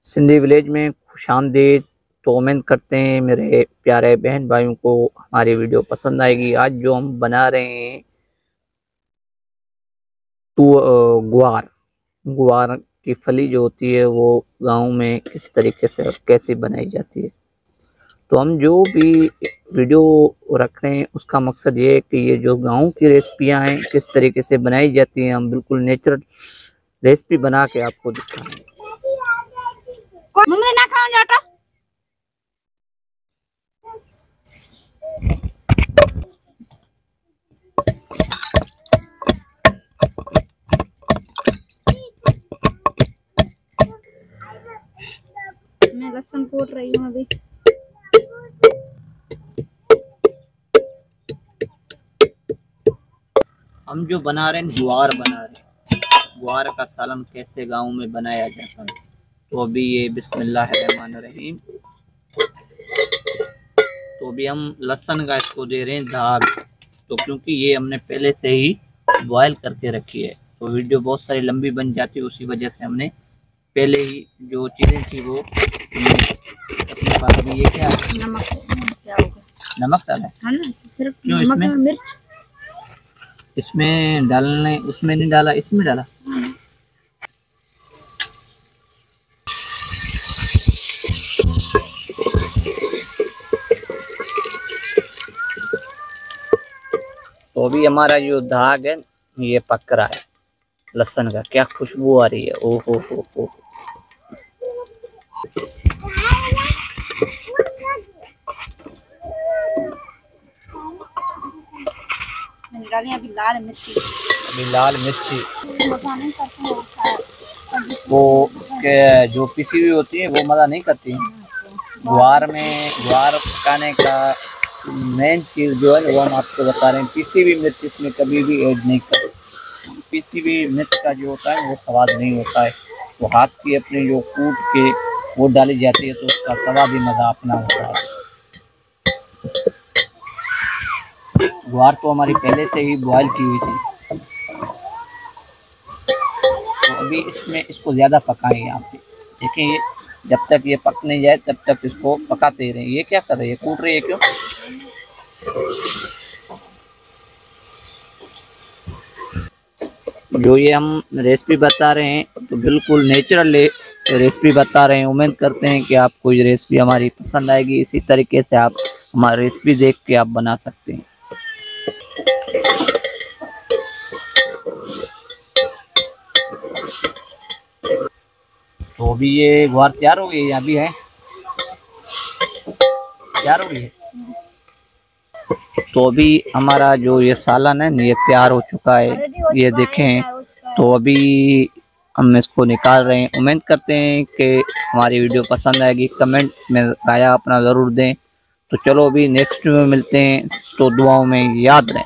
Sindhi village में खुशामदीद। तो उम्मीद करते हैं मेरे प्यारे बहन भाइयों को हमारी वीडियो पसंद आएगी। आज जो हम बना रहे हैं गुआर गुआर की फली जो होती है वो गांव में किस तरीके से और कैसे बनाई जाती है। तो हम जो भी वीडियो रख रहे हैं उसका मकसद ये है कि ये जो गांव की रेसिपियां हैं किस तरीके से बनाई जाती हैं, हम बिल्कुल नेचुरल रेसिपी बना के आपको दिखाएंगे। मैं लहसुन कूट रही हूँ अभी। हम जो बना रहे हैं गुआर बना रहे हैं। गुआर का सालन कैसे गांव में बनाया जाता है। तो अभी ये बिस्मिल्लाहिर्रहमानिर्रहीम। तो अभी हम लहसुन का इसको दे रहे हैं दाग। तो क्योंकि ये हमने पहले से ही बॉयल करके रखी है तो वीडियो बहुत सारी लंबी बन जाती है, उसी वजह से हमने पहले ही जो चीज़ें थी वो अपने पास। अभी ये क्या है? नमक क्या होगा? नमक डाला है ना, सिर्फ क्यों नमक इसमें? और मिर्च इसमें डालने, उसमें नहीं डाला, इसमें डाला। तो अभी हमारा जो दाग है ये पक रहा है लहसुन का। क्या खुशबू आ रही है, ओ हो। मैंने डाली अभी लाल मिर्ची। वो जो पिसी हुई होती है वो मज़ा नहीं करती। गुआर पकाने का मेन चीज़ जो है वो हम आपको बता रहे हैं। पिसी हुई मिर्च इसमें कभी भी ऐड नहीं करते। पिसी हुई मिर्च का जो होता है वो स्वाद नहीं होता है। तो हाथ की अपनी जो कूट के वो डाली जाती है तो उसका स्वाद ही मज़ा अपना होता है। गुआर तो हमारी पहले से ही बॉयल की हुई थी। तो अभी इसमें इसको ज़्यादा पकाएंगे आप। देखिए जब तक ये पक नहीं जाए तब तक इसको पकाते रहें। ये क्या कर रही है, कूट रही है क्यों? जो ये हम रेसिपी बता रहे हैं तो बिल्कुल नेचुरल रेसिपी बता रहे हैं। उम्मीद करते हैं कि आपको ये रेसिपी हमारी पसंद आएगी। इसी तरीके से आप हमारी रेसिपी देख के आप बना सकते हैं। तो अभी ये गुआर तैयार हो गई, अभी है तैयार हो गई है। तो अभी हमारा जो ये सालन है ये तैयार हो चुका है, ये देखें। तो अभी हम इसको निकाल रहे हैं। उम्मीद करते हैं कि हमारी वीडियो पसंद आएगी। कमेंट में राय अपना ज़रूर दें। तो चलो अभी नेक्स्ट में मिलते हैं। तो दुआओं में याद रहें।